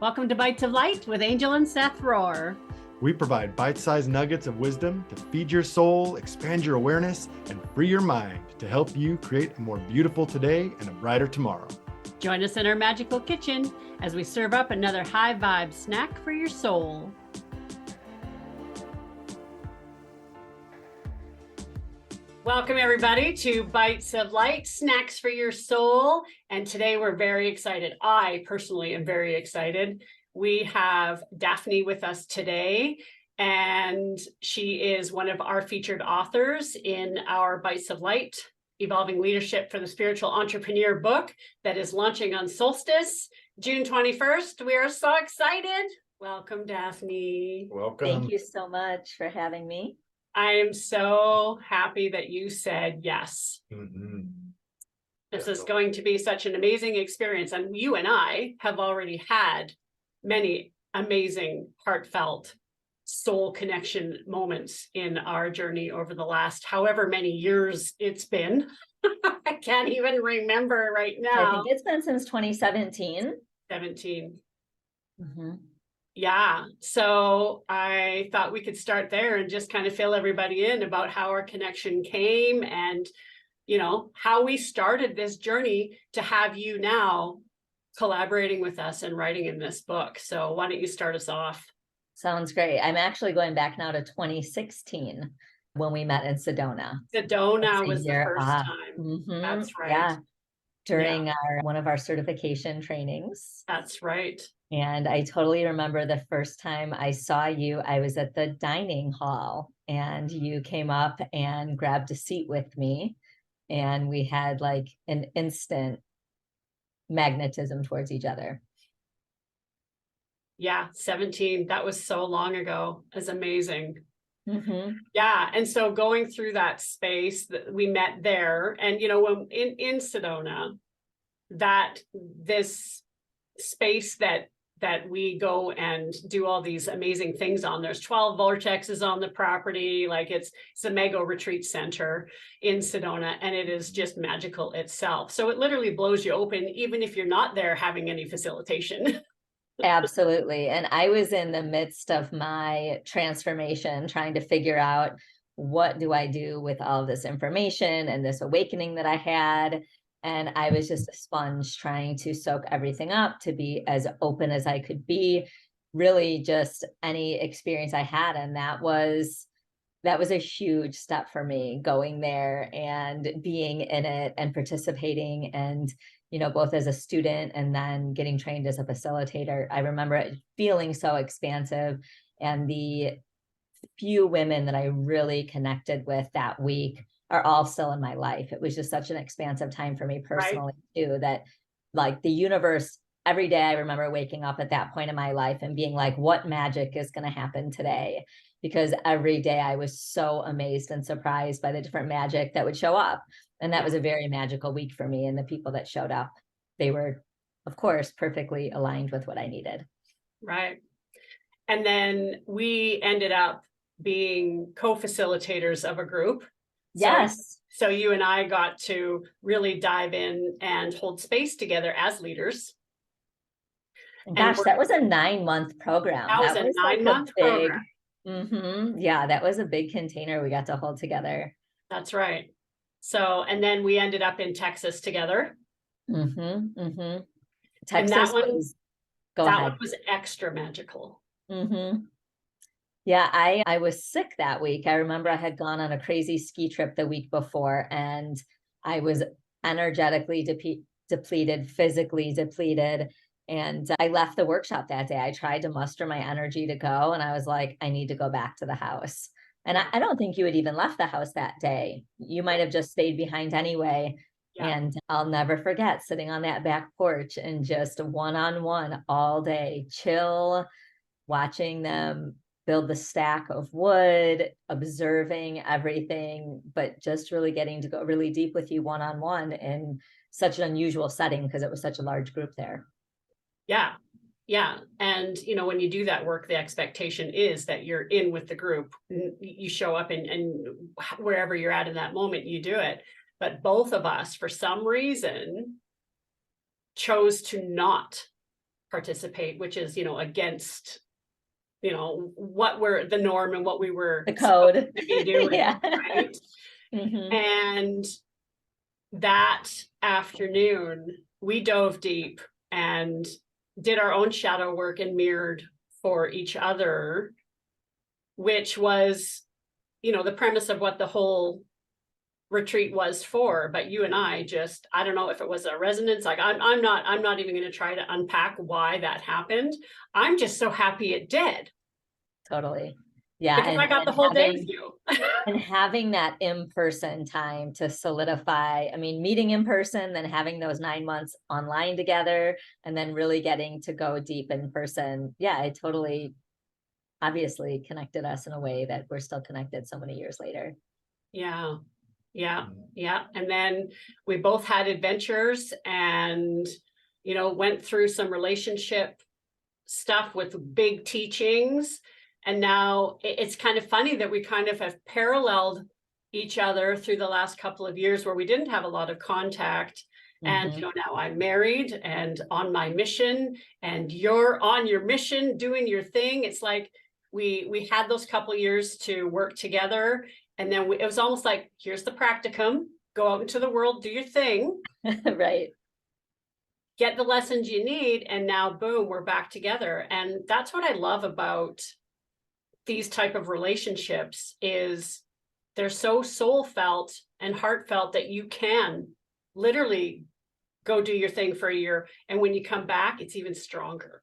Welcome to Bites of Light with Angel and Seth Rohr. We provide bite-sized nuggets of wisdom to feed your soul, expand your awareness, and free your mind to help you create a more beautiful today and a brighter tomorrow. Join us in our magical kitchen as we serve up another high vibe snack for your soul. Welcome everybody to Bites of Light, snacks for your soul. And today we're very excited. I personally am very excited. We have Daphne with us today, and she is one of our featured authors in our Bites of Light, Evolving Leadership for the Spiritual Entrepreneur book that is launching on Solstice, June 21st. We are so excited. Welcome, Daphne. Welcome. Thank you so much for having me. I am so happy that you said yes. Mm-hmm. This is going to be such an amazing experience. And you and I have already had many amazing, heartfelt, soul connection moments in our journey over the last however many years it's been. I can't even remember right now. I think it's been since 2017. 17. Mm-hmm. Yeah. So I thought we could start there and just kind of fill everybody in about how our connection came and, you know, how we started this journey to have you now collaborating with us and writing in this book. So why don't you start us off? Sounds great. I'm actually going back now to 2016 when we met in Sedona. Sedona was the first time. Mm-hmm. That's right. Yeah. During one of our certification trainings. That's right. And I totally remember the first time I saw you, I was at the dining hall and you came up and grabbed a seat with me. And we had like an instant magnetism towards each other. Yeah, 17. That was so long ago. It's amazing. Mm-hmm. Yeah. And so going through that space that we met there, and, you know, when in Sedona, that this space that we go and do all these amazing things on. There's 12 vortexes on the property. Like it's a mega retreat center in Sedona, and it is just magical itself. So it literally blows you open, even if you're not there having any facilitation. Absolutely. And I was in the midst of my transformation, trying to figure out what do I do with all this information and this awakening that I had. And I was just a sponge trying to soak everything up, to be as open as I could be, really just any experience I had. And that was a huge step for me, going there and being in it and participating, and, you know, both as a student and then getting trained as a facilitator. I remember it feeling so expansive, and the few women that I really connected with that week are all still in my life. It was just such an expansive time for me personally, too, that like the universe, every day I remember waking up at that point in my life and being like, what magic is going to happen today? Because every day I was so amazed and surprised by the different magic that would show up. And that was a very magical week for me. And the people that showed up, they were, of course, perfectly aligned with what I needed. Right. And then we ended up being co-facilitators of a group. Yes. So you and I got to really dive in and hold space together as leaders. Gosh, that was a 9-month program. That was a 9-month program. Mm-hmm. Yeah, that was a big container we got to hold together. That's right. So, and then we ended up in Texas together. Mm-hmm. Mm-hmm. Texas, and that one was extra magical. Mm-hmm. Yeah, I was sick that week. I remember I had gone on a crazy ski trip the week before, and I was energetically depleted, physically depleted. And I left the workshop that day. I tried to muster my energy to go, and I was like, I need to go back to the house. And I don't think you had even left the house that day. You might have just stayed behind anyway. Yeah. And I'll never forget sitting on that back porch and just one-on-one all day, chill, watching them build the stack of wood, observing everything, but just really getting to go really deep with you one-on-one in such an unusual setting because it was such a large group there. Yeah. Yeah. And, you know, when you do that work, the expectation is that you're in with the group. You show up and wherever you're at in that moment, you do it. But both of us, for some reason, chose to not participate, which is, against, what were the norm and what we were The code to be doing. Yeah. Right. Mhm. And that afternoon, we dove deep and did our own shadow work and mirrored for each other, which was, the premise of what the whole retreat was for. But you and I don't know if it was a resonance. Like I'm not even going to try to unpack why that happened. I'm just so happy it did. Totally. Yeah. Because I got the whole day with you. And having that in-person time to solidify, I mean, meeting in person, then having those 9 months online together, and then really getting to go deep in person. Yeah, it totally obviously connected us in a way that we're still connected so many years later. Yeah. And then we both had adventures and, went through some relationship stuff with big teachings. And now it's kind of funny that we kind of have paralleled each other through the last couple of years where we didn't have a lot of contact. And, now I'm married and on my mission, and you're on your mission, doing your thing. It's like we had those couple of years to work together. And then it was almost like, here's the practicum, go out into the world, do your thing. Right. Get the lessons you need. And now, boom, we're back together. And that's what I love about these type of relationships is they're so soul felt and heartfelt that you can literally go do your thing for a year. And when you come back, it's even stronger.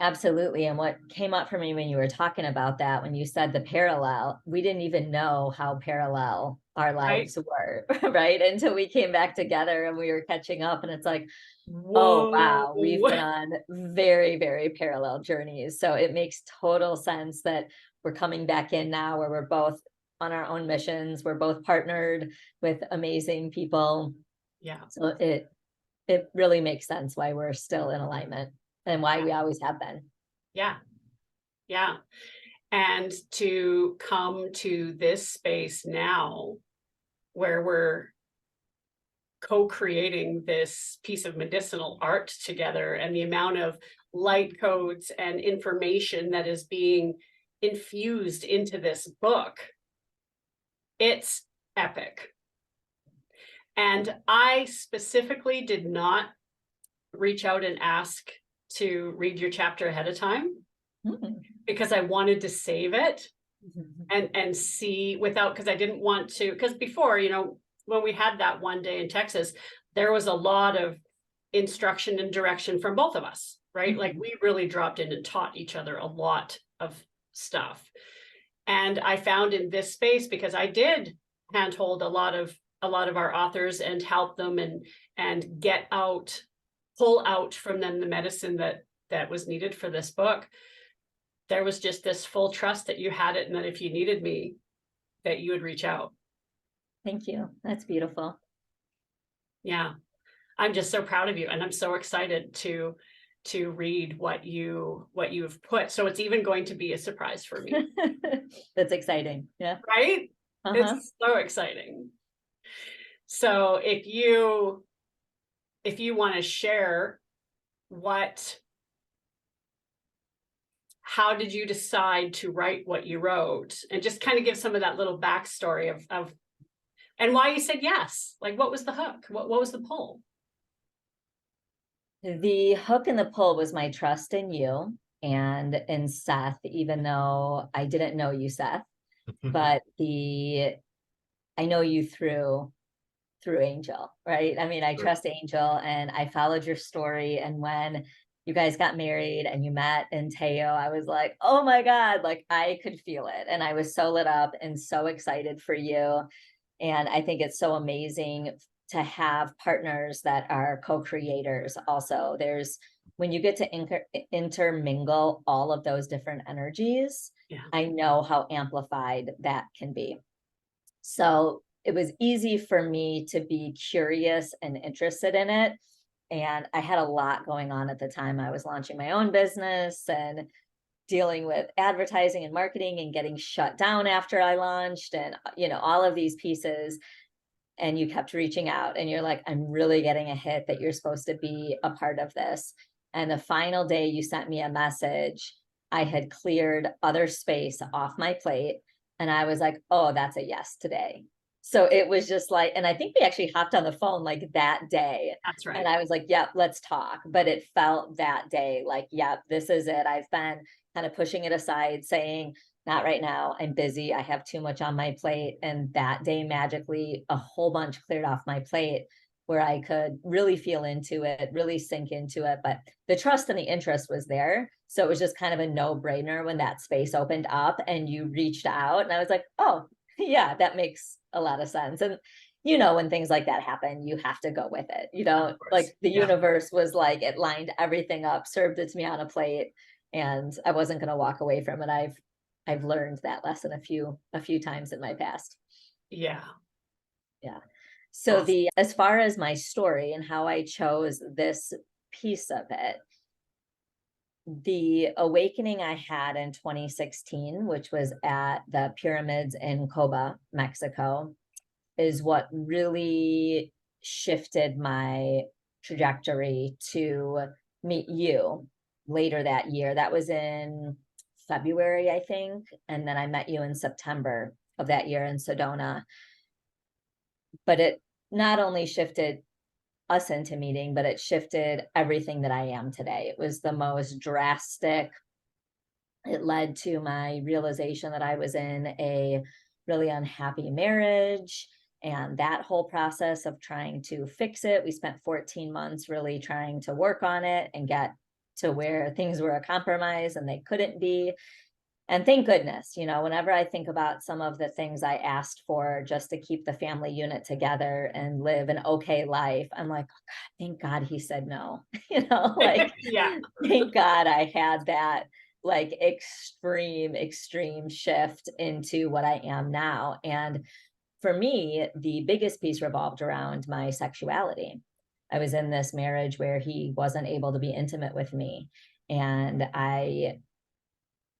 Absolutely. And what came up for me when you were talking about that, when you said the parallel, we didn't even know how parallel our lives were, right? Until we came back together and we were catching up, and it's like, whoa, oh, wow, we've been on very, very parallel journeys. So it makes total sense that we're coming back in now where we're both on our own missions. We're both partnered with amazing people. Yeah. So it really makes sense why we're still in alignment. And why we always have been. Yeah. And to come to this space now where we're co-creating this piece of medicinal art together, and the amount of light codes and information that is being infused into this book, it's epic. And I specifically did not reach out and ask to read your chapter ahead of time because I wanted to save it and see because I didn't want to, because before, when we had that one day in Texas, there was a lot of instruction and direction from both of us, right? Like we really dropped in and taught each other a lot of stuff. And I found in this space, because I did handhold a lot of our authors and help them and pull out from them the medicine that was needed for this book. There was just this full trust that you had it, and that if you needed me, that you would reach out. Thank you. That's beautiful. Yeah. I'm just so proud of you, and I'm so excited to read what you've put. So it's even going to be a surprise for me. That's exciting. Yeah. Right? It's so exciting. So if you want to share how did you decide to write what you wrote, and just kind of give some of that little backstory of and why you said yes, like what was the hook? What was the pull? The hook and the pull was my trust in you and in Seth, even though I didn't know you, Seth, but I know you through Angel, right? I mean, I trust Angel, and I followed your story. And when you guys got married and you met in Teo, I was like, oh my God, like I could feel it. And I was so lit up and so excited for you. And I think it's so amazing to have partners that are co-creators also. When you get to intermingle all of those different energies, I know how amplified that can be. So it was easy for me to be curious and interested in it. And I had a lot going on at the time. I was launching my own business and dealing with advertising and marketing and getting shut down after I launched, and all of these pieces. And you kept reaching out, and you're like, I'm really getting a hit that you're supposed to be a part of this. And the final day you sent me a message, I had cleared other space off my plate. And I was like, oh, that's a yes today. So it was just like, and I think we actually hopped on the phone like that day. That's right. And I was like, yep, let's talk. But it felt that day like, yep, this is it. I've been kind of pushing it aside, saying, not right now. I'm busy. I have too much on my plate. And that day, magically, a whole bunch cleared off my plate where I could really feel into it, really sink into it. But the trust and the interest was there. So it was just kind of a no-brainer when that space opened up and you reached out. And I was like, oh, yeah, that makes a lot of sense. And you know, when things like that happen, you have to go with it. You don't like the universe was like, it lined everything up, served it to me on a plate, and I wasn't going to walk away from it. I've learned that lesson a few times in my past. Yeah. Yeah. So Awesome. as far as my story and how I chose this piece of it, the awakening I had in 2016, which was at the pyramids in Coba, Mexico, is what really shifted my trajectory to meet you later that year. That was in February, I think. And then I met you in September of that year in Sedona. But it not only shifted us into meeting, but it shifted everything that I am today. It was the most drastic. It led to my realization that I was in a really unhappy marriage, and that whole process of trying to fix it. We spent 14 months really trying to work on it and get to where things were a compromise and they couldn't be. And thank goodness, you know, whenever I think about some of the things I asked for just to keep the family unit together and live an okay life, I'm like, oh God, thank God he said no. You know, like, Yeah. thank God I had that like extreme shift into what I am now. And for me, the biggest piece revolved around my sexuality. I was in this marriage where he wasn't able to be intimate with me, and I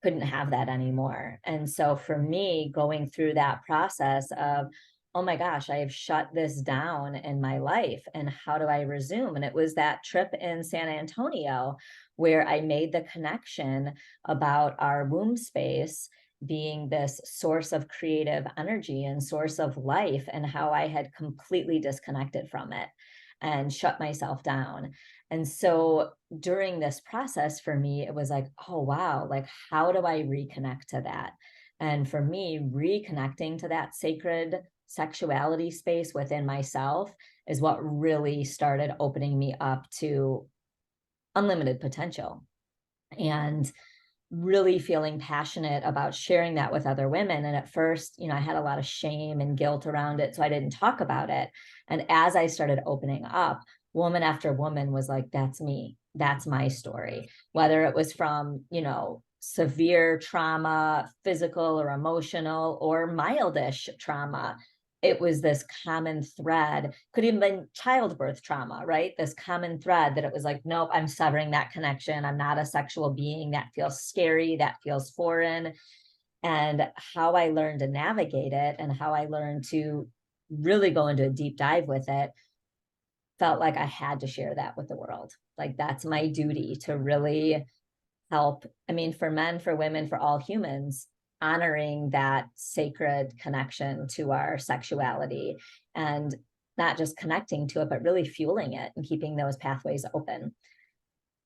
couldn't have that anymore. And so for me, going through that process of, oh my gosh, I have shut this down in my life, and how do I resume? And it was that trip in San Antonio where I made the connection about our womb space being this source of creative energy and source of life, and how I had completely disconnected from it and shut myself down. And so during this process for me, it was like, oh, wow, like, how do I reconnect to that? And for me, reconnecting to that sacred sexuality space within myself is what really started opening me up to unlimited potential, and really feeling passionate about sharing that with other women. And at first, you know, I had a lot of shame and guilt around it, so I didn't talk about it. And as I started opening up, woman after woman was like, that's me, that's my story, whether it was from, you know, severe trauma, physical or emotional, or mildish trauma. It was this common thread, could even been childbirth trauma, right? This common thread that it was like, nope, I'm severing that connection. I'm not a sexual being. That feels scary. That feels foreign. And how I learned to navigate it, and how I learned to really go into a deep dive with it, felt like I had to share that with the world. Like, that's my duty to really help. I mean, for men, for women, for all humans, honoring that sacred connection to our sexuality, and not just connecting to it, but really fueling it and keeping those pathways open.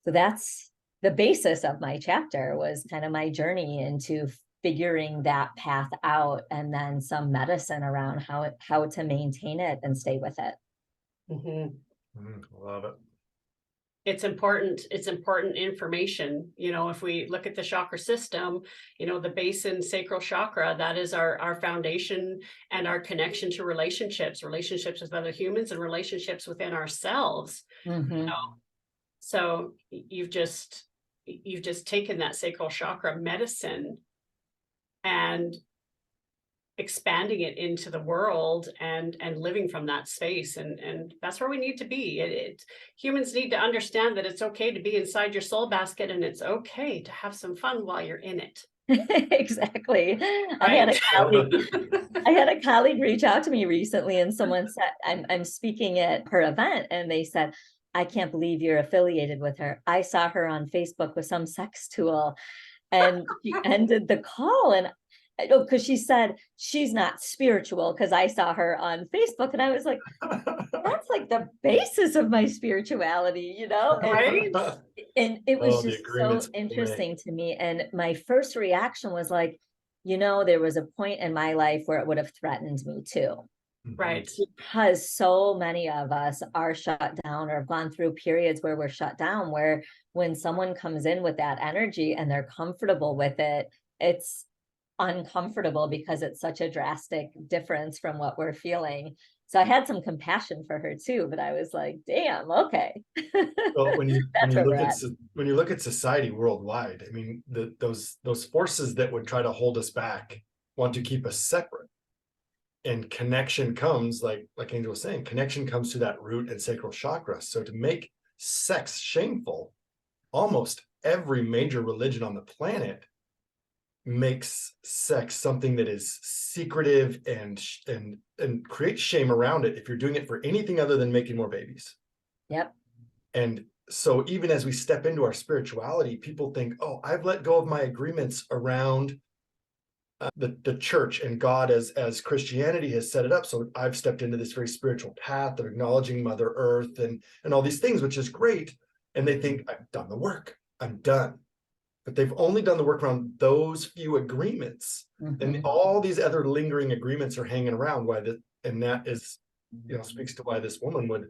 So that's the basis of my chapter, was kind of my journey into figuring that path out, and then some medicine around how to maintain it and stay with it. Love it. It's important information. You know, if we look at the chakra system, you know, the base and sacral chakra, that is our foundation and our connection to relationships with other humans, and relationships within ourselves. You know? So you've just taken that sacral chakra medicine and expanding it into the world, and living from that space, and that's where we need to be. Humans need to understand that it's okay to be inside your soul basket, and it's okay to have some fun while you're in it. Exactly. Right? I had a colleague reach out to me recently, and someone said, I'm speaking at her event, and they said, I can't believe you're affiliated with her. I saw her on Facebook with some sex tool. And she ended the call, and because she said she's not spiritual, because I saw her on Facebook, and I was like, that's like the basis of my spirituality, you know? Right? And it was The just so agreements. interesting to me. And my first reaction was like, you know, there was a point in my life where it would have threatened me too. Right. Because so many of us are shut down or have gone through periods where we're shut down, where when someone comes in with that energy and they're comfortable with it, it's uncomfortable because it's such a drastic difference from what we're feeling. So I had some compassion for her too, but I was like, damn, okay. Well, when you That's where we're at. when you look at society worldwide, I mean, those forces that would try to hold us back want to keep us separate. And connection comes, like Angel was saying, connection comes to that root and sacral chakra. So to make sex shameful, almost every major religion on the planet makes sex something that is secretive and creates shame around it if you're doing it for anything other than making more babies. Yep. And so even as we step into our spirituality, people think, oh, I've let go of my agreements around the church and God as Christianity has set it up. So I've stepped into this very spiritual path of acknowledging Mother Earth and all these things, which is great. And they think, I've done the work, I'm done. But they've only done the work around those few agreements. And all these other lingering agreements are hanging around. And that is, speaks to why this woman would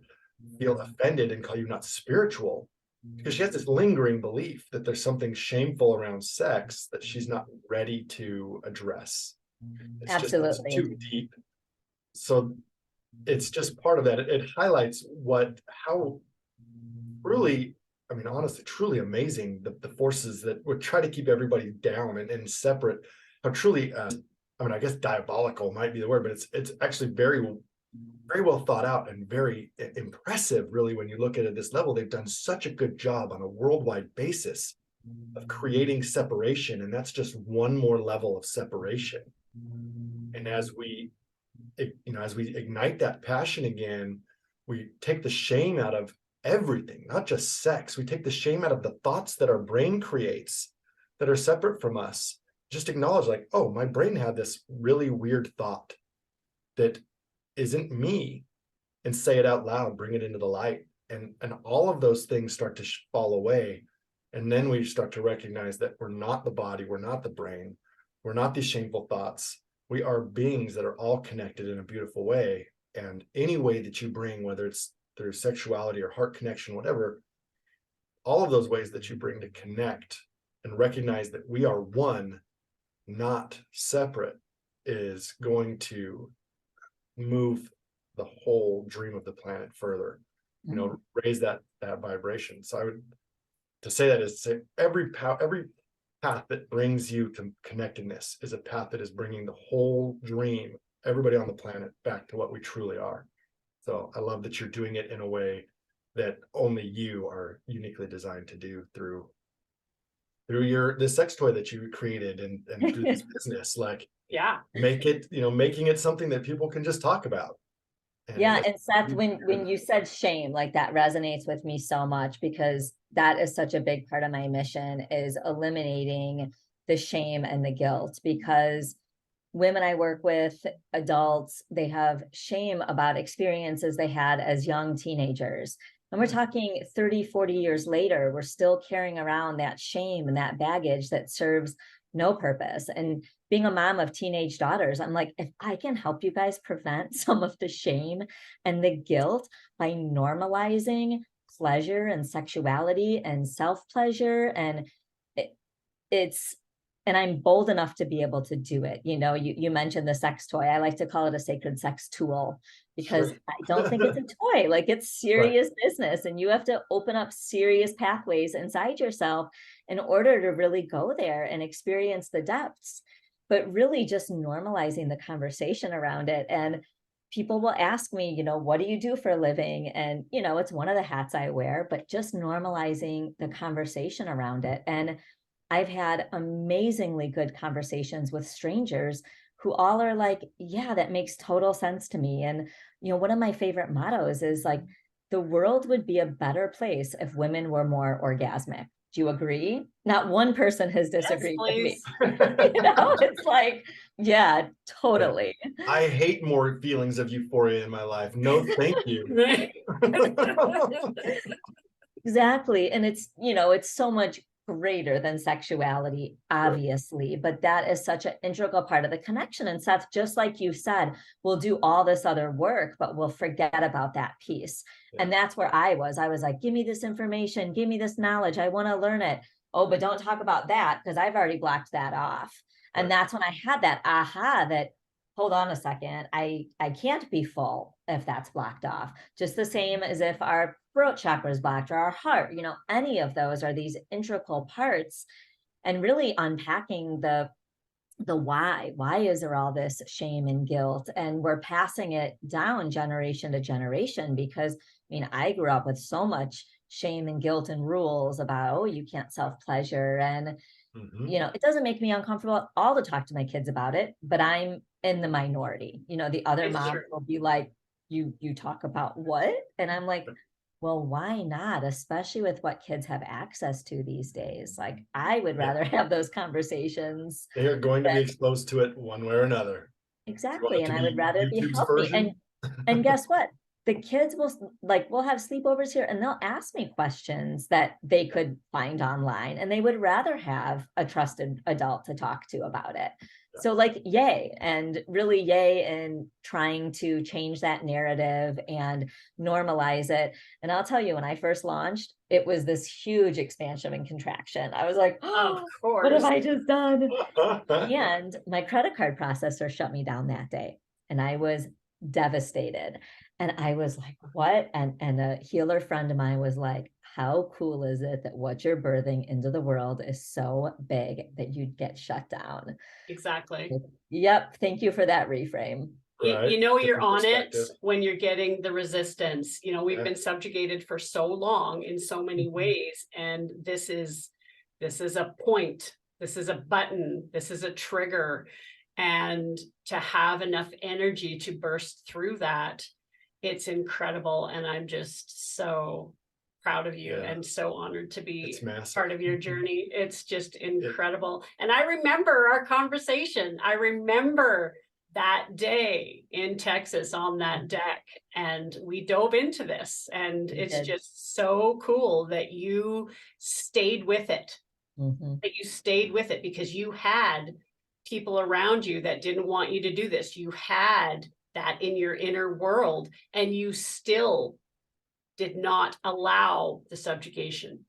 feel offended and call you not spiritual, because she has this lingering belief that there's something shameful around sex that she's not ready to address. It's Absolutely. just too deep. So it's just part of that. It highlights how really, I mean, honestly, truly amazing the forces that would try to keep everybody down and separate. How truly, I mean, I guess diabolical might be the word, but it's actually very well thought out and very impressive, really, when you look at it at this level. They've done such a good job on a worldwide basis of creating separation, and that's just one more level of separation. And as we ignite that passion again, we take the shame out of everything, not just sex. We take the shame out of the thoughts that our brain creates that are separate from us. Just acknowledge, like, oh, my brain had this really weird thought that isn't me, and say it out loud, bring it into the light. And all of those things start to fall away. And then we start to recognize that we're not the body, we're not the brain, we're not these shameful thoughts. We are beings that are all connected in a beautiful way. And any way that you bring, whether it's through sexuality or heart connection, whatever, all of those ways that you bring to connect and recognize that we are one, not separate, is going to move the whole dream of the planet further, raise that vibration. So I would, to say that is to say every path that brings you to connectedness is a path that is bringing the whole dream, everybody on the planet, back to what we truly are. So I love that you're doing it in a way that only you are uniquely designed to do through this sex toy that you created and through this business. Like, yeah, making it something that people can just talk about. And Seth, when you said shame, like, that resonates with me so much, because that is such a big part of my mission, is eliminating the shame and the guilt. Because women I work with, adults, they have shame about experiences they had as young teenagers. And we're talking 30, 40 years later, we're still carrying around that shame and that baggage that serves no purpose. And being a mom of teenage daughters, I'm like, if I can help you guys prevent some of the shame and the guilt by normalizing pleasure and sexuality and self-pleasure, and I'm bold enough to be able to do it. You mentioned the sex toy. I like to call it a sacred sex tool, because I don't think it's a toy. Like, it's serious business, and you have to open up serious pathways inside yourself in order to really go there and experience the depths. But really just normalizing the conversation around it. And people will ask me, what do you do for a living? And, it's one of the hats I wear, but just normalizing the conversation around it. And I've had amazingly good conversations with strangers who all are like, yeah, that makes total sense to me. And, one of my favorite mottos is like, the world would be a better place if women were more orgasmic. Do you agree? Not one person has disagreed with me. It's like, yeah, totally. I hate more feelings of euphoria in my life. No, thank you. Exactly. And it's, it's so much greater than sexuality, obviously, but that is such an integral part of the connection. And Seth, just like you said, we'll do all this other work, but we'll forget about that piece. Yeah. And that's where I was like, give me this information, give me this knowledge. I want to learn it. Oh, but don't talk about that because I've already blocked that off. Right. And that's when I had that aha that, hold on a second, I can't be full if that's blocked off. Just the same as if our throat chakra is blocked or our heart, any of those are these integral parts. And really unpacking the why is there all this shame and guilt? And we're passing it down generation to generation, because I grew up with so much shame and guilt and rules about, oh, you can't self-pleasure. And it doesn't make me uncomfortable at all to talk to my kids about it, but I'm in the minority. The other moms will be like, you talk about what? And I'm like, well, why not? Especially with what kids have access to these days. Like, I would rather have those conversations. They are going to be exposed to it one way or another. Exactly. And I would rather be healthy. And guess what? The kids we'll have sleepovers here and they'll ask me questions that they could find online, and they would rather have a trusted adult to talk to about it. Yeah. So yay, and really yay in trying to change that narrative and normalize it. And I'll tell you, when I first launched, it was this huge expansion and contraction. I was like, oh, of course, what have I just done? And my credit card processor shut me down that day, and I was devastated. And I was like, what? And a healer friend of mine was like, how cool is it that what you're birthing into the world is so big that you'd get shut down? Exactly. Yep. Thank you for that reframe. Right. You're on it when you're getting the resistance. We've been subjugated for so long in so many ways. And this is a point. This is a button. This is a trigger. And to have enough energy to burst through that, it's incredible. And I'm just so proud of you and so honored to be part of your journey. It's just incredible. And I remember our conversation. I remember that day in Texas on that deck, and we dove into this, and it's just so cool that you stayed with it, because you had people around you that didn't want you to do this. You had that in your inner world, and you still did not allow the subjugation.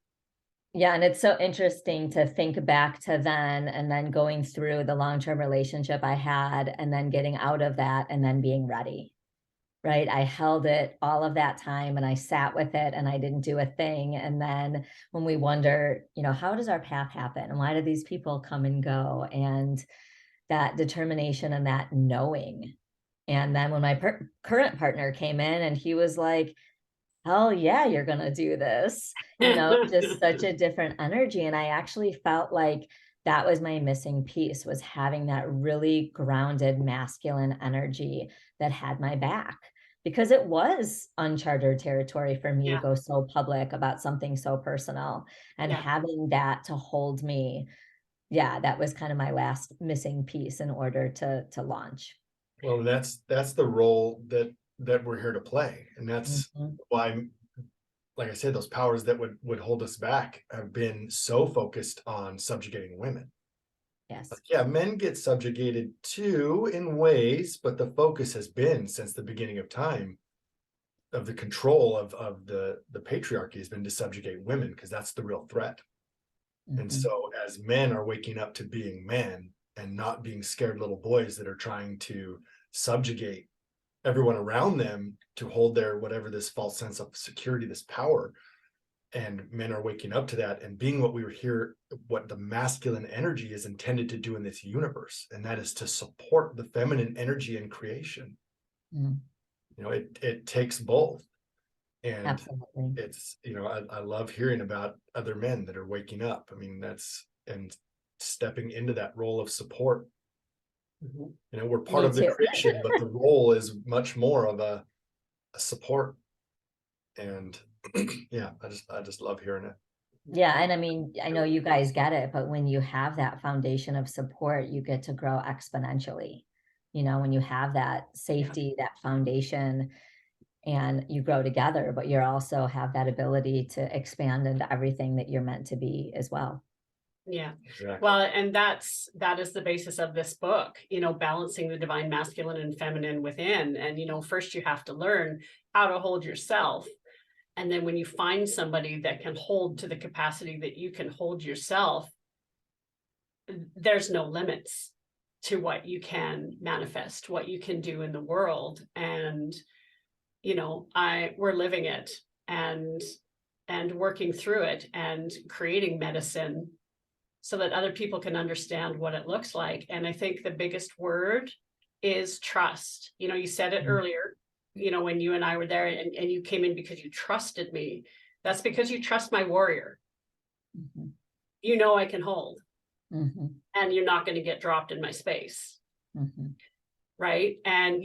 Yeah. And it's so interesting to think back to then, and then going through the long-term relationship I had, and then getting out of that, and then being ready, right? I held it all of that time, and I sat with it, and I didn't do a thing. And then when we wonder, how does our path happen? And why do these people come and go? And that determination and that knowing. And then when my current partner came in, and he was like, hell yeah, you're going to do this, just such a different energy. And I actually felt like that was my missing piece, was having that really grounded masculine energy that had my back, because it was uncharted territory for me to go so public about something so personal, and having that to hold me. Yeah, that was kind of my last missing piece in order to launch. Well, that's the role that we're here to play. And that's why, like I said, those powers that would hold us back have been so focused on subjugating women. Yes. Men get subjugated too in ways, but the focus has been, since the beginning of time, of the control of the patriarchy, has been to subjugate women, because that's the real threat. And so as men are waking up to being men and not being scared little boys that are trying to subjugate everyone around them to hold their whatever, this false sense of security, this power, and men are waking up to that and being what we were here, what the masculine energy is intended to do in this universe, and that is to support the feminine energy in creation. It takes both. And absolutely. It's, I love hearing about other men that are waking up. And stepping into that role of support. We're part of the creation, but the role is much more of a support. And yeah, I just love hearing it. Yeah. And I mean, I know you guys get it, but when you have that foundation of support, you get to grow exponentially. You know, when you have that safety, that foundation, and you grow together, but you also have that ability to expand into everything that you're meant to be as well. Yeah. Exactly. Well, and that is the basis of this book, you know, balancing the divine masculine and feminine within. And, you know, first you have to learn how to hold yourself. And then when you find somebody that can hold to the capacity that you can hold yourself, there's no limits to what you can manifest, what you can do in the world. And, you know, we're living it and working through it and creating medicine so that other people can understand what it looks like. And I think the biggest word is trust. You know, you said it earlier, you know, when you and I were there and you came in because you trusted me. That's because you trust my warrior. Mm-hmm. You know, I can hold, mm-hmm. and you're not going to get dropped in my space. Mm-hmm. Right. And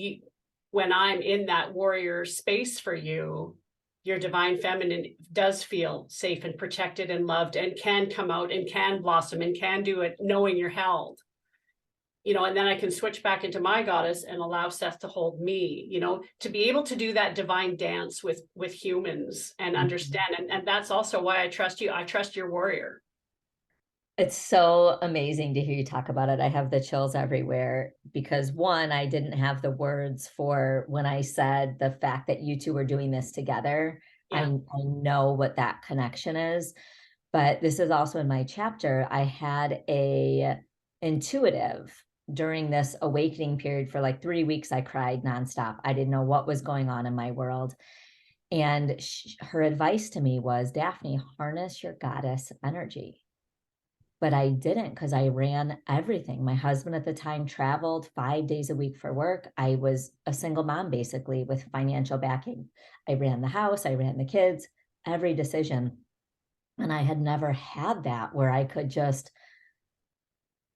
when I'm in that warrior space for you, your divine feminine does feel safe and protected and loved and can come out and can blossom and can do it knowing you're held. You know, and then I can switch back into my goddess and allow Seth to hold me, you know, to be able to do that divine dance with humans and understand. And that's also why I trust you. I trust your warrior. It's so amazing to hear you talk about it. I have the chills everywhere because one, I didn't have the words for when I said the fact that you two were doing this together. Yeah. I know what that connection is, but this is also in my chapter. I had a intuitive during this awakening period for like 3 weeks. I cried nonstop. I didn't know what was going on in my world. And her advice to me was, Daphne, harness your goddess energy. But I didn't because I ran everything. My husband at the time traveled 5 days a week for work. I was a single mom, basically, with financial backing. I ran the house, I ran the kids, every decision. And I had never had that where I could just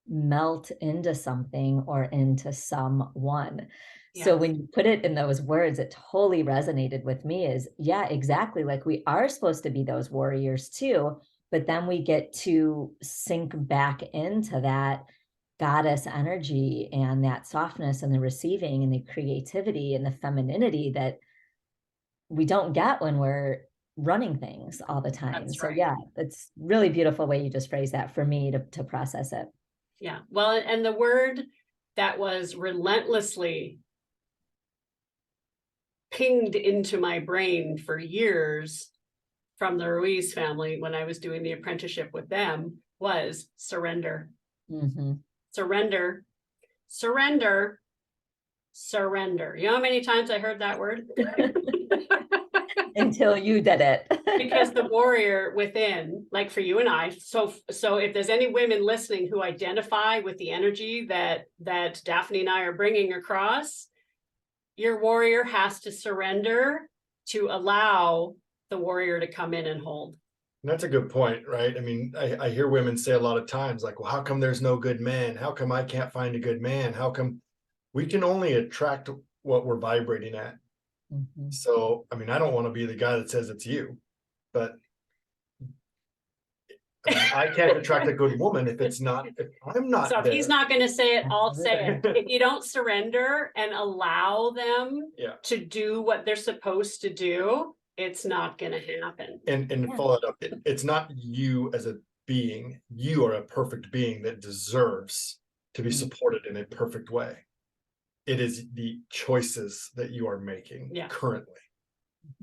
melt into something or into someone. Yeah. So when you put it in those words, it totally resonated with me is, yeah, exactly. Like we are supposed to be those warriors too, but then we get to sink back into that goddess energy and that softness and the receiving and the creativity and the femininity that we don't get when we're running things all the time. That's so right. yeah, it's really beautiful way you just phrase that for me to process it. Yeah. Well, and the word that was relentlessly pinged into my brain for years from the Ruiz family when I was doing the apprenticeship with them was surrender. Mm-hmm. Surrender, surrender, surrender. You know how many times I heard that word? Until you did it. Because the warrior within, like for you and I, so if there's any women listening who identify with the energy that Daphne and I are bringing across, your warrior has to surrender to allow the warrior to come in and hold. And that's a good point, right? I mean, I hear women say a lot of times, like, well, how come there's no good man? How come I can't find a good man? How come we can only attract what we're vibrating at? Mm-hmm. So, I mean, I don't want to be the guy that says it's you, but I can't attract a good woman if I'm not So if there. he's not going to say it, I'll say it. If you don't surrender and allow them to do what they're supposed to do, it's not going to happen. And follow it up. It's not you as a being. You are a perfect being that deserves to be supported in a perfect way. It is the choices that you are making currently,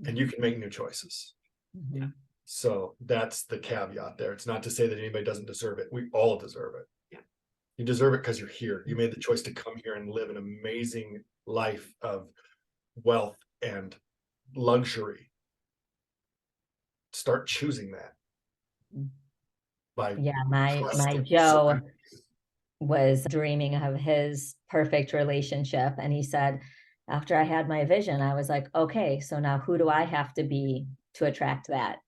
and you can make new choices. Mm-hmm. So that's the caveat there. It's not to say that anybody doesn't deserve it. We all deserve it. Yeah. You deserve it because you're here. You made the choice to come here and live an amazing life of wealth and luxury. Start choosing that. My Joe was dreaming of his perfect relationship, and he said, after I had my vision, I was like, okay, so now who do I have to be to attract that?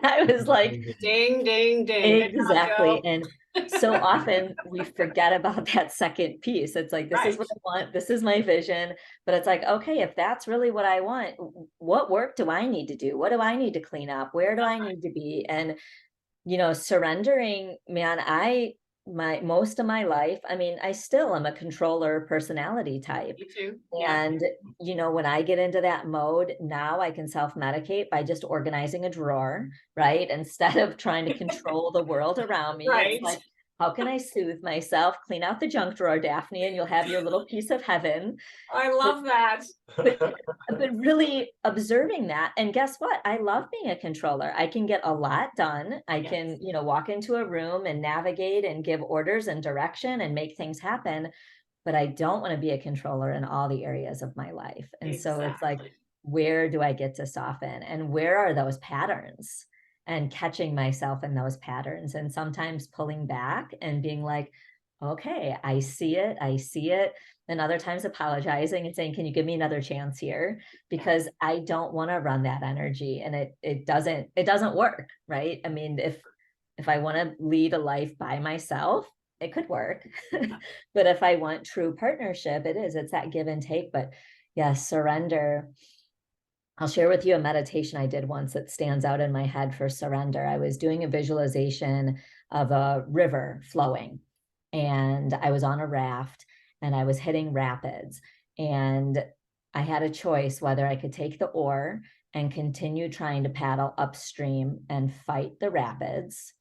I was like, ding, ding, ding. exactly. And so often we forget about that second piece. It's like, this is what I want, this is my vision. But it's like, okay, if that's really what I want, what work do I need to do? What do I need to clean up? Where do I need to be? And surrendering, man, most of my life, I mean, I still am a controller personality type. Me too. And, when I get into that mode, now I can self-medicate by just organizing a drawer, right? Instead of trying to control the world around me. Right. It's like, how can I soothe myself? Clean out the junk drawer, Daphne, and you'll have your little piece of heaven. I love that. But really observing that. And guess what? I love being a controller. I can get a lot done. I can, walk into a room and navigate and give orders and direction and make things happen. But I don't want to be a controller in all the areas of my life. And so it's like, where do I get to soften? And where are those patterns? And catching myself in those patterns, and sometimes pulling back and being like, okay, I see it. And other times apologizing and saying, can you give me another chance here? Because I don't want to run that energy, and it doesn't work, right? I mean, if I want to lead a life by myself, it could work. But if I want true partnership, it's that give and take. But yes, surrender. I'll share with you a meditation I did once that stands out in my head for surrender. I was doing a visualization of a river flowing, and I was on a raft, and I was hitting rapids, and I had a choice whether I could take the oar and continue trying to paddle upstream and fight the rapids,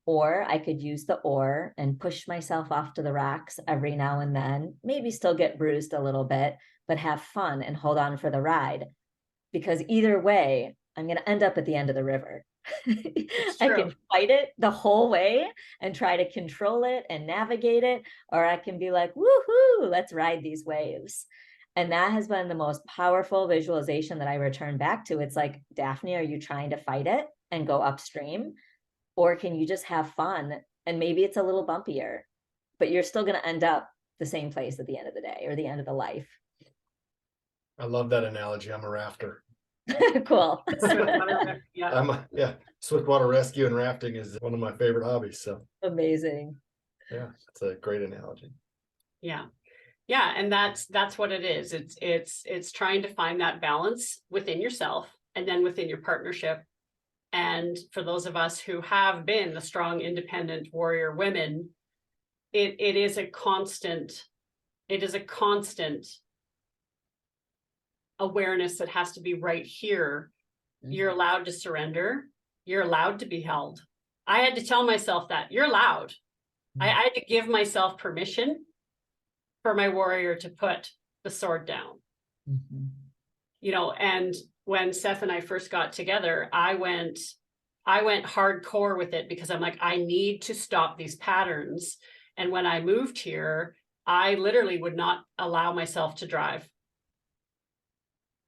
or I could use the oar and push myself off to the rocks every now and then, maybe still get bruised a little bit, but have fun and hold on for the ride. Because either way, I'm going to end up at the end of the river. I can fight it the whole way and try to control it and navigate it, or I can be like, woohoo, let's ride these waves. And that has been the most powerful visualization that I return back to. It's like, Daphne, are you trying to fight it and go upstream? Or can you just have fun? And maybe it's a little bumpier, but you're still going to end up the same place at the end of the day or the end of the life. I love that analogy. I'm a rafter. Cool. Swiftwater rescue and rafting is one of my favorite hobbies. So amazing. Yeah, that's a great analogy. Yeah. And that's what it is. It's trying to find that balance within yourself and then within your partnership. And for those of us who have been the strong, independent warrior women, it is a constant awareness that has to be right here. You're allowed to surrender. You're allowed to be held. I had to tell myself that you're allowed. I had to give myself permission for my warrior to put the sword down. And when Seth and I first got together, I went hardcore with it because I'm like, I need to stop these patterns. And when I moved here, I literally would not allow myself to drive.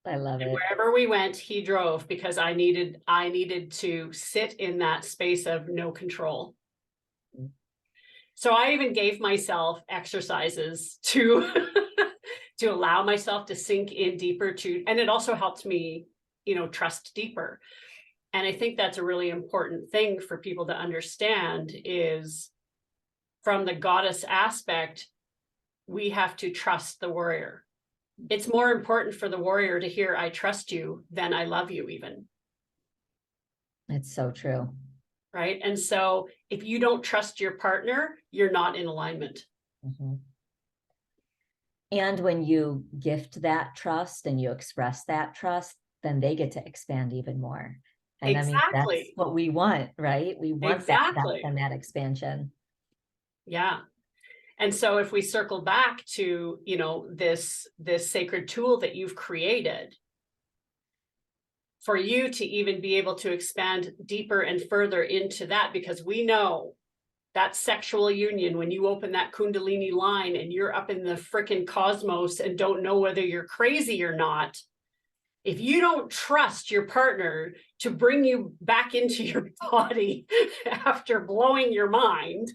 I love it. Wherever we went, he drove because I needed to sit in that space of no control. So I even gave myself exercises to to allow myself to sink in deeper and it also helped me, trust deeper. And I think that's a really important thing for people to understand is from the goddess aspect, we have to trust the warrior. It's more important for the warrior to hear, I trust you, than I love you even. It's so true. Right. And so if you don't trust your partner, you're not in alignment. And when you gift that trust and you express that trust, then they get to expand even more. And I mean, that's what we want, right? We want that and that expansion. Yeah. And so if we circle back to, this sacred tool that you've created, for you to even be able to expand deeper and further into that, because we know that sexual union, when you open that Kundalini line and you're up in the frickin' cosmos and don't know whether you're crazy or not, if you don't trust your partner to bring you back into your body after blowing your mind,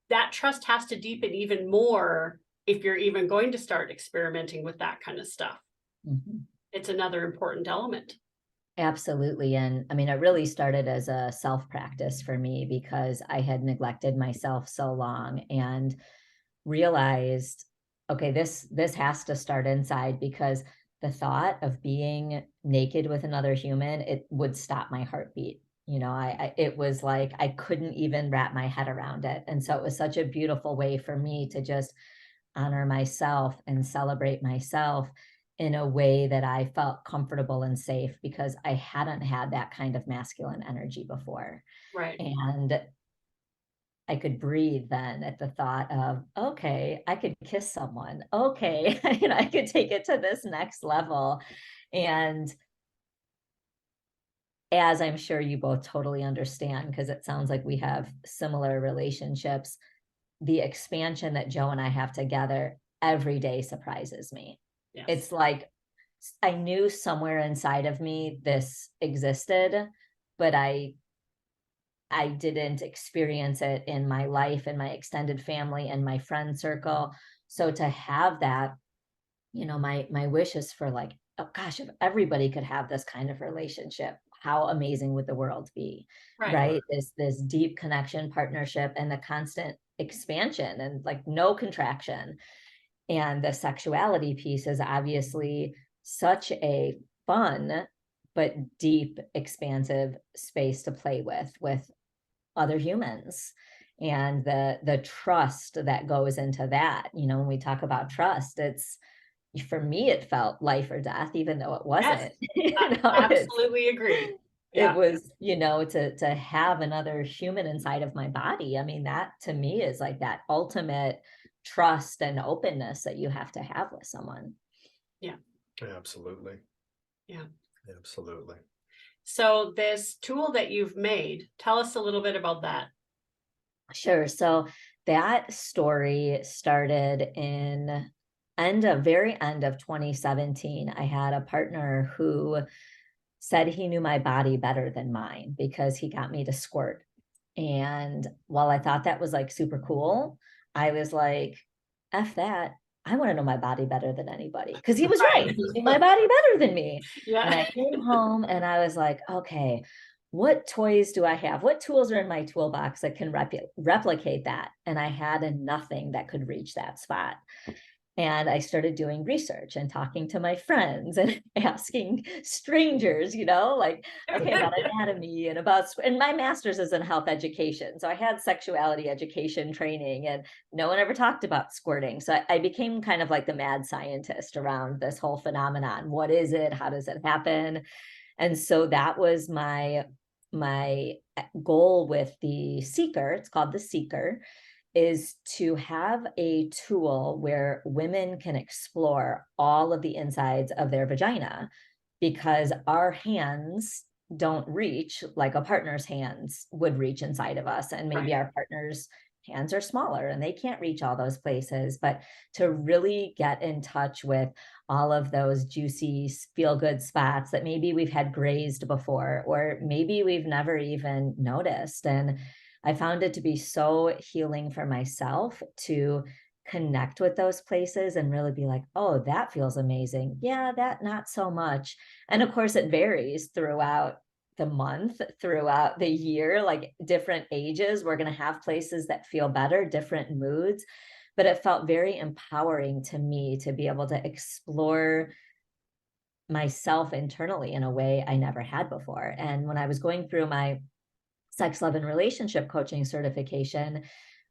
that trust has to deepen even more if you're even going to start experimenting with that kind of stuff. It's another important element. Absolutely. And I mean, it really started as a self practice for me because I had neglected myself so long and realized, okay, this has to start inside, because the thought of being naked with another human, it would stop my heartbeat. It was like I couldn't even wrap my head around it. And so it was such a beautiful way for me to just honor myself and celebrate myself in a way that I felt comfortable and safe, because I hadn't had that kind of masculine energy before. Right. And I could breathe then at the thought of, okay, I could kiss someone. Okay, I could take it to this next level. And as I'm sure you both totally understand, because it sounds like we have similar relationships, the expansion that Joe and I have together every day surprises me. Yes. It's like I knew somewhere inside of me this existed, but I didn't experience it in my life, in my extended family, and my friend circle. So to have that, my wish is for, like, oh gosh, if everybody could have this kind of relationship, how amazing would the world be? Right? This deep connection, partnership, and the constant expansion, and like no contraction. And the sexuality piece is obviously such a fun but deep, expansive space to play with other humans, and the trust that goes into that. When we talk about trust, it's, for me, it felt life or death, even though it wasn't. Yes, absolutely agree. It was, to have another human inside of my body. I mean, that to me is like that ultimate trust and openness that you have to have with someone. Yeah. Absolutely. Yeah. Absolutely. So this tool that you've made, tell us a little bit about that. Sure. So that story started in very end of 2017. I had a partner who said he knew my body better than mine because he got me to squirt. And while I thought that was like super cool, I was like, F that. I want to know my body better than anybody, because he was right. He knew my body better than me. Yeah. And I came home and I was like, okay, what toys do I have? What tools are in my toolbox that can replicate that? And I had nothing that could reach that spot. And I started doing research and talking to my friends and asking strangers, like, okay, about anatomy and and my master's is in health education. So I had sexuality education training, and no one ever talked about squirting. So I became kind of like the mad scientist around this whole phenomenon. What is it? How does it happen? And so that was my goal with the Seeker. It's called the Seeker, is to have a tool where women can explore all of the insides of their vagina, because our hands don't reach like a partner's hands would reach inside of us. And maybe our partner's hands are smaller and they can't reach all those places. But to really get in touch with all of those juicy feel-good spots that maybe we've had grazed before, or maybe we've never even noticed. And I found it to be so healing for myself to connect with those places and really be like, oh, that feels amazing. Yeah, that not so much. And of course, it varies throughout the month, throughout the year, like different ages. We're going to have places that feel better, different moods. But it felt very empowering to me to be able to explore myself internally in a way I never had before. And when I was going through my sex, love, and relationship coaching certification,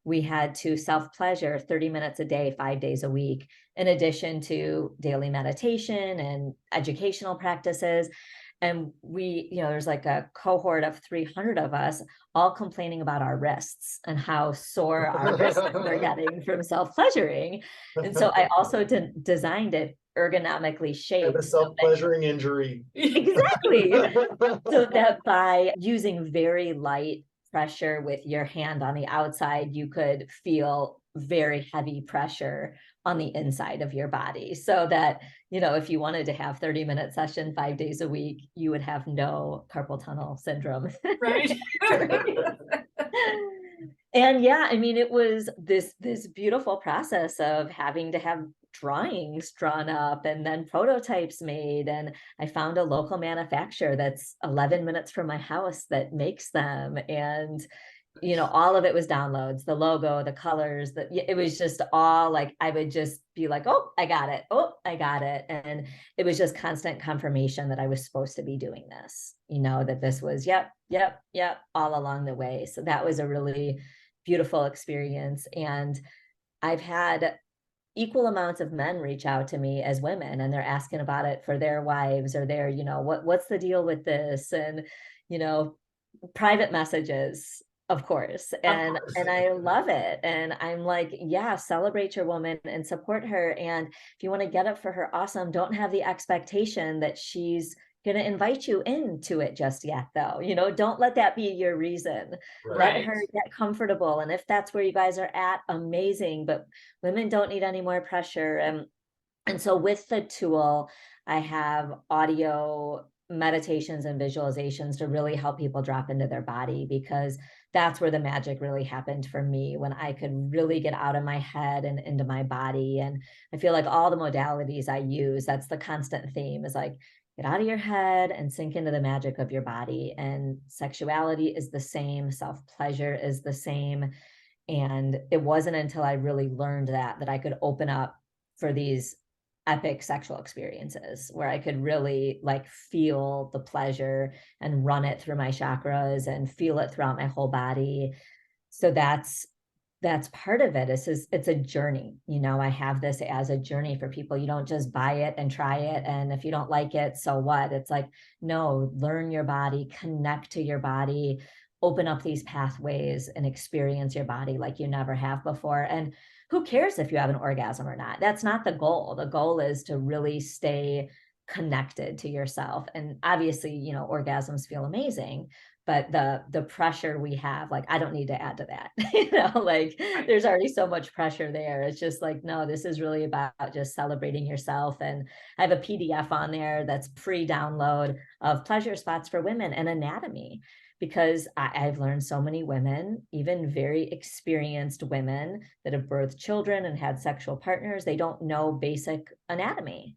we had to self-pleasure 30 minutes a day, 5 days a week, in addition to daily meditation and educational practices. And there's like a cohort of 300 of us all complaining about our wrists and how sore our wrists are getting from self-pleasuring. And so I also designed it ergonomically shaped. And a self-pleasuring injury. Exactly. So that by using very light pressure with your hand on the outside, you could feel very heavy pressure on the inside of your body, so that, if you wanted to have 30-minute session 5 days a week, you would have no carpal tunnel syndrome. Right. And yeah, I mean, it was this beautiful process of having to have drawings drawn up and then prototypes made. And I found a local manufacturer that's 11 minutes from my house that makes them. And all of it was downloads, the logo, the colors, it was just all like, I would just be like, oh, I got it. Oh, I got it. And it was just constant confirmation that I was supposed to be doing this, that this was, yep, all along the way. So that was a really beautiful experience. And I've had equal amounts of men reach out to me as women, and they're asking about it for their wives, or their, what's the deal with this? And, private messages, of course. And I love it. And I'm like, yeah, celebrate your woman and support her. And if you want to get up for her, awesome. Don't have the expectation that she's going to invite you into it just yet, though. Don't let that be your reason. Let her get comfortable. And if that's where you guys are at, amazing. But women don't need any more pressure. And so with the tool, I have audio meditations and visualizations to really help people drop into their body, because that's where the magic really happened for me, when I could really get out of my head and into my body. And I feel like all the modalities I use, that's the constant theme, is like, get out of your head and sink into the magic of your body. And sexuality is the same, self-pleasure is the same. And it wasn't until I really learned that I could open up for these epic sexual experiences where I could really like feel the pleasure and run it through my chakras and feel it throughout my whole body. So that's part of it. It's a journey. I have this as a journey for people. You don't just buy it and try it, and if you don't like it, so what? It's like, no, learn your body, connect to your body, open up these pathways and experience your body like you never have before. And who cares if you have an orgasm or not? That's not the goal. The goal is to really stay connected to yourself. And obviously, orgasms feel amazing, but the pressure we have, like, I don't need to add to that. Like, there's already so much pressure there. It's just like, no, this is really about just celebrating yourself. And I have a PDF on there that's pre-download of pleasure spots for women and anatomy, because I've learned so many women, even very experienced women that have birthed children and had sexual partners, they don't know basic anatomy.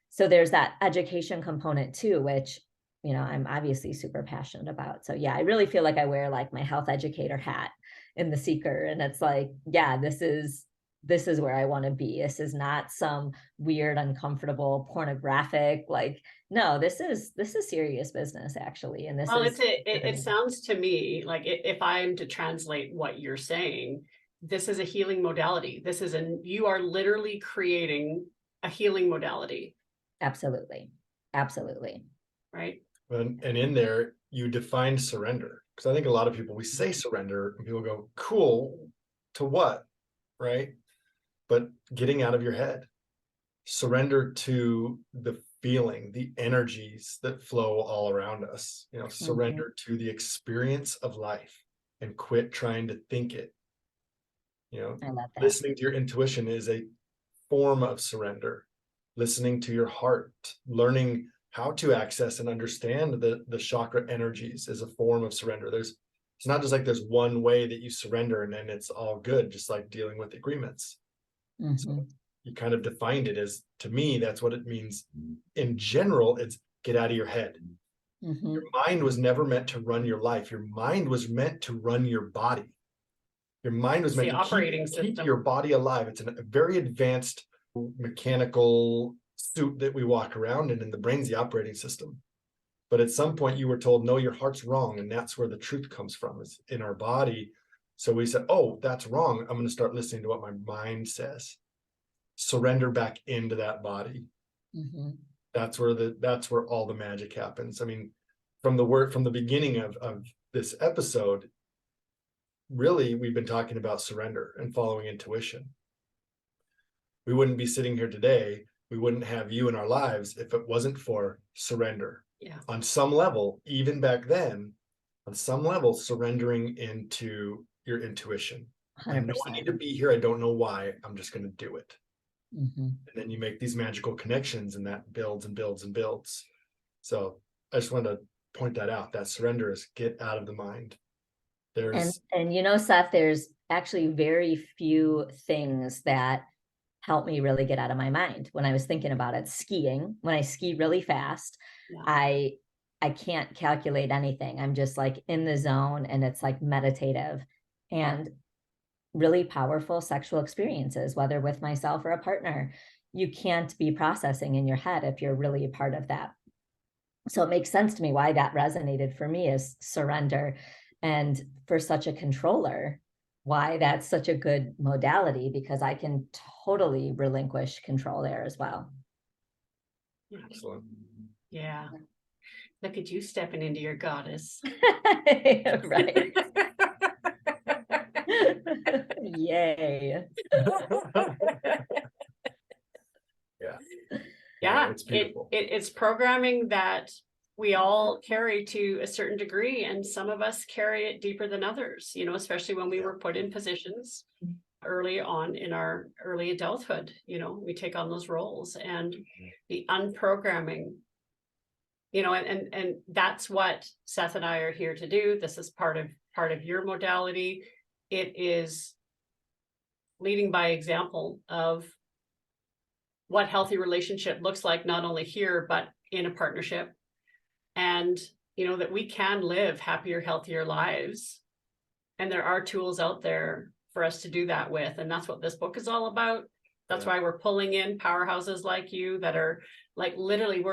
So there's that education component too, which, I'm obviously super passionate about. So yeah, I really feel like I wear like my health educator hat in the Seeker. And it's like, yeah, this is where I want to be. This is not some weird, uncomfortable, pornographic, like, no, this is serious business, actually. And it sounds to me like, if I'm to translate what you're saying, this is a healing modality. You are literally creating a healing modality. Absolutely. Right. And in there, you define surrender. Because I think a lot of people, we say surrender and people go, cool, to what? Right. But getting out of your head, surrender to the feeling, the energies that flow all around us, surrender to the experience of life and quit trying to think it. I love that. Listening to your intuition is a form of surrender. Listening to your heart, learning how to access and understand the chakra energies is a form of surrender. It's not just like there's one way that you surrender and then it's all good, just like dealing with agreements. So you kind of defined it as, to me, that's what it means. In general, it's get out of your head. Your mind was never meant to run your life. Your mind was meant to run your body. Your mind was meant to keep your body alive. It's a very advanced mechanical suit that we walk around in, and the brain's the operating system. But at some point you were told, no, your heart's wrong. And that's where the truth comes from, is in our body. So we said, oh, that's wrong. I'm going to start listening to what my mind says. Surrender back into that body. That's where all the magic happens. I mean, from the beginning of this episode, really, we've been talking about surrender and following intuition. We wouldn't be sitting here today. We wouldn't have you in our lives if it wasn't for surrender. Yeah. On some level, even back then, on some level, surrendering into your intuition. 100%. I know I need to be here. I don't know why. I'm just going to do it. And then you make these magical connections, and that builds and builds and builds. So I just want to point that out. That surrender is get out of the mind. And Seth, there's actually very few things that helped me really get out of my mind. When I was thinking about it, skiing, when I ski really fast, Yeah. I can't calculate anything. I'm just like in the zone, and it's like meditative and really powerful sexual experiences, whether with myself or a partner. You can't be processing in your head if you're really a part of that. So it makes sense to me why that resonated for me is surrender. And for such a controller, why that's such a good modality, because I can totally relinquish control there as well. Excellent. Yeah. Look at you stepping into your goddess. Right. Yay. Yeah. Yeah, It's beautiful. it's programming that we all carry to a certain degree, and some of us carry it deeper than others, you know, especially when we were put in positions early on in our early adulthood. You know, we take on those roles, and the unprogramming, you know, and that's what Seth and I are here to do. This is part of your modality. It is leading by example of what healthy relationship looks like, not only here, but in a partnership. And, you know, that we can live happier, healthier lives. And there are tools out there for us to do that with. And that's what this book is all about. That's why we're pulling in powerhouses like you that are like, literally,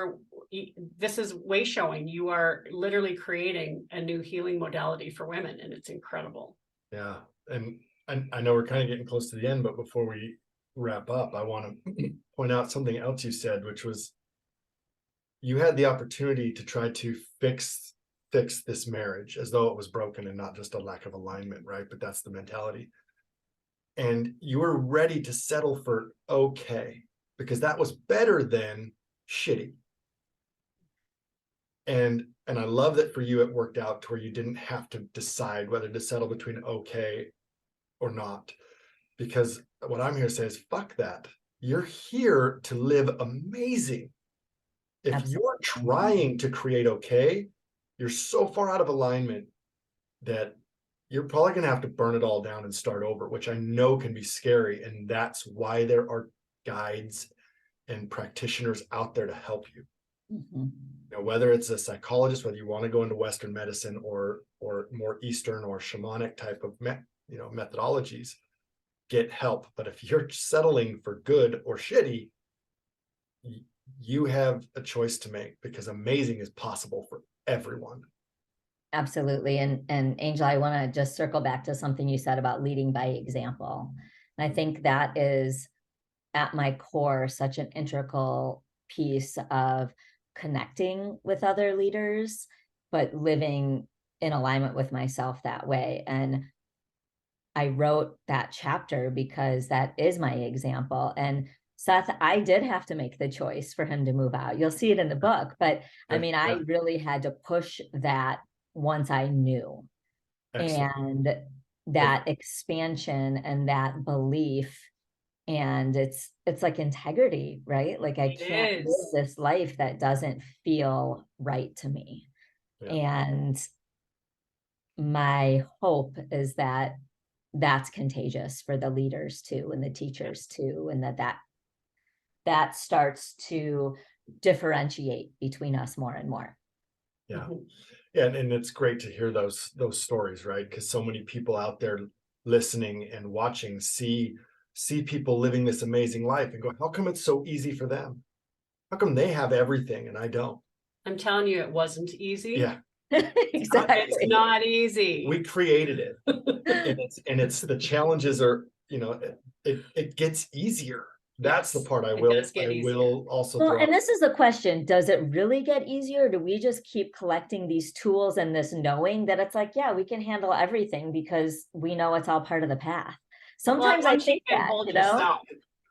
this is way showing you are literally creating a new healing modality for women. And it's incredible. Yeah. And I know we're kind of getting close to the end, but before we wrap up, I want to point out something else you said, which was you had the opportunity to try to fix this marriage as though it was broken and not just a lack of alignment, right? But that's the mentality. And you were ready to settle for okay, because that was better than shitty. And I love that for you it worked out to where you didn't have to decide whether to settle between okay or not. Because what I'm here to say is fuck that. You're here to live amazing. If Absolutely. you're trying to create okay, you're so far out of alignment that you're probably going to have to burn it all down and start over, which I know can be scary. And that's why there are guides and practitioners out there to help you. Mm-hmm. You know, whether it's a psychologist, whether you want to go into Western medicine or more Eastern or shamanic type of methodologies, get help. But if you're settling for good or shitty, you have a choice to make, because amazing is possible for everyone. Absolutely. And Angel, I want to just circle back to something you said about leading by example. And I think that is at my core such an integral piece of connecting with other leaders, but living in alignment with myself that way. And I wrote that chapter because that is my example. And Seth, I did have to make the choice for him to move out. You'll see it in the book, but I mean, I really had to push that once I knew. Excellent. And that expansion and that belief, and it's like integrity, right? Like I can't live this life that doesn't feel right to me. And my hope is that that's contagious for the leaders too, and the teachers too, and that starts to differentiate between us more and more. Yeah. Yeah. And it's great to hear those stories, right? Because so many people out there listening and watching see people living this amazing life and go, how come it's so easy for them? How come they have everything and I don't? I'm telling you, it wasn't easy. Yeah. Exactly. It's not easy. We created it. and it's the challenges are, you know, it gets easier. That's the part I will also well, and this is the question, does it really get easier? Or do we just keep collecting these tools and this knowing that it's like, yeah, we can handle everything because we know it's all part of the path? Sometimes I think that, you know,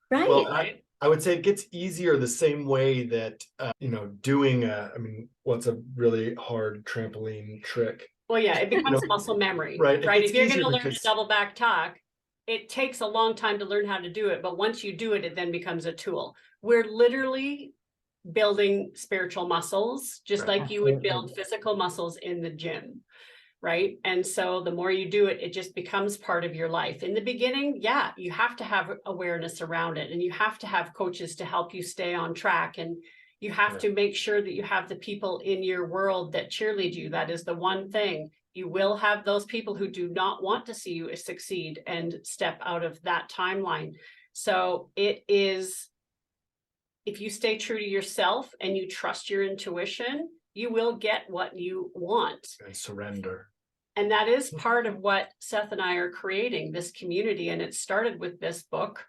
right. Well, I would say it gets easier the same way that, you know, doing what's a really hard trampoline trick? Well, yeah, it becomes muscle memory, right? If you're going to learn to double back tuck, it takes a long time to learn how to do it. But once you do it, it then becomes a tool. We're literally building spiritual muscles, just like you would build physical muscles in the gym. right? And so the more you do it, it just becomes part of your life. In the beginning, yeah, you have to have awareness around it, and you have to have coaches to help you stay on track, and you have to make sure that you have the people in your world that cheerlead you. That is the one thing. You will have those people who do not want to see you succeed and step out of that timeline. So it is, if you stay true to yourself and you trust your intuition, you will get what you want. And surrender. And that is part of what Seth and I are creating, this community. And it started with this book,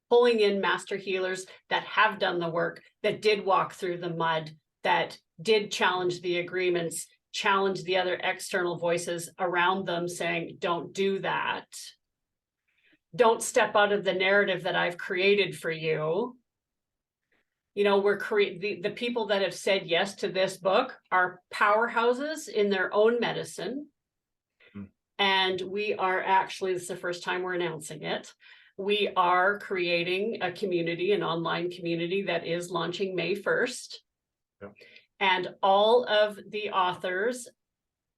pulling in master healers that have done the work, that did walk through the mud, that did challenge the agreements, challenge the other external voices around them saying, don't do that. Don't step out of the narrative that I've created for you. You know, the people that have said yes to this book are powerhouses in their own medicine. And we are actually, this is the first time we're announcing it. We are creating a community, an online community that is launching May 1st. Yep. And all of the authors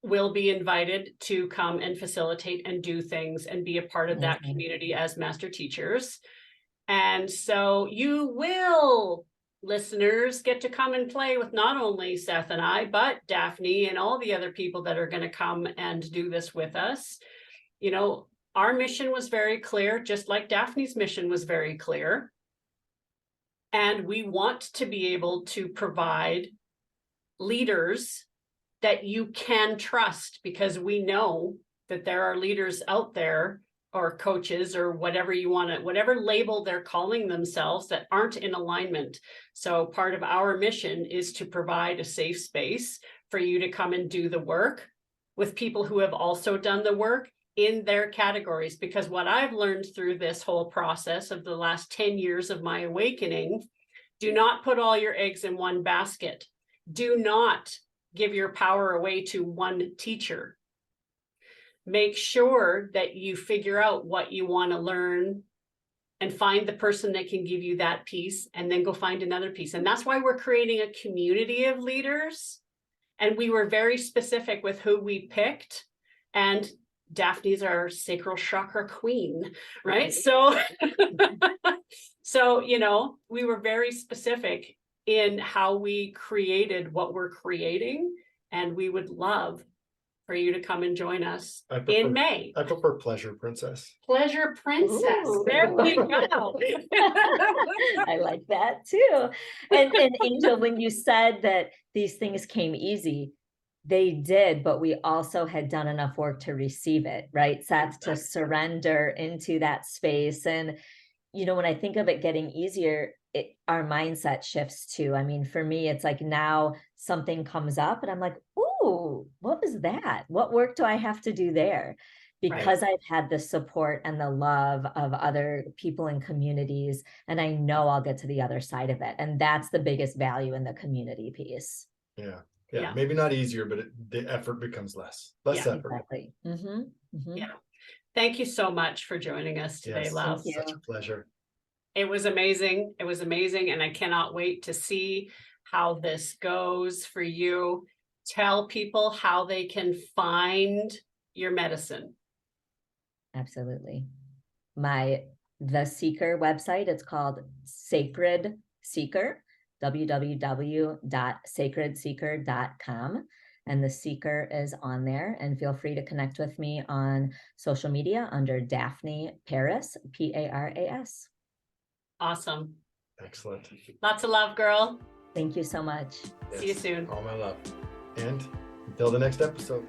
will be invited to come and facilitate and do things and be a part of that community as master teachers. And so you will, listeners, get to come and play with not only Seth and I, but Daphne and all the other people that are going to come and do this with us. You know, our mission was very clear, just like Daphne's mission was very clear. And we want to be able to provide leaders that you can trust, because we know that there are leaders out there, or coaches, or whatever you want to, whatever label they're calling themselves, that aren't in alignment. So part of our mission is to provide a safe space for you to come and do the work with people who have also done the work in their categories. Because what I've learned through this whole process of the last 10 years of my awakening, do not put all your eggs in one basket. Do not give your power away to one teacher. Make sure that you figure out what you want to learn and find the person that can give you that piece, and then go find another piece. And that's why we're creating a community of leaders. And we were very specific with who we picked. And Daphne's our sacral chakra queen, right? So, so, you know, we were very specific in how we created what we're creating. And we would love for you to come and join us in May. I prefer Pleasure Princess. Pleasure Princess. Ooh. There we go. I like that too. And Angel, when you said that these things came easy, they did, but we also had done enough work to receive it, right, Seth, to surrender into that space. And, you know, when I think of it getting easier, our mindset shifts too. I mean, for me, it's like now something comes up and I'm like, ooh, what was that? What work do I have to do there? Because I've had the support and the love of other people and communities, and I know I'll get to the other side of it. And that's the biggest value in the community piece. Yeah. Maybe not easier, but the effort becomes less effort. Exactly. Yeah. Thank you so much for joining us today, love. Such a pleasure. It was amazing. It was amazing. And I cannot wait to see how this goes for you. Tell people how they can find your medicine. Absolutely. The Seeker website, it's called Sacred Seeker, www.sacredseeker.com. And the Seeker is on there, and feel free to connect with me on social media under Daphne Paras, Paras. Awesome. Excellent. Lots of love, girl. Thank you so much. Yes. See you soon. All my love. And until the next episode.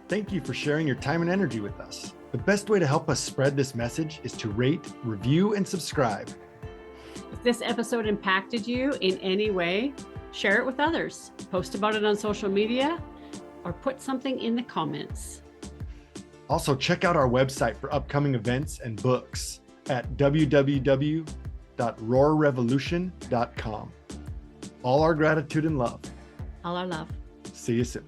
Thank you for sharing your time and energy with us. The best way to help us spread this message is to rate, review, and subscribe. If this episode impacted you in any way, share it with others. Post about it on social media, or put something in the comments. Also, check out our website for upcoming events and books at www.roarrevolution.com. All our gratitude and love. All our love. See you soon.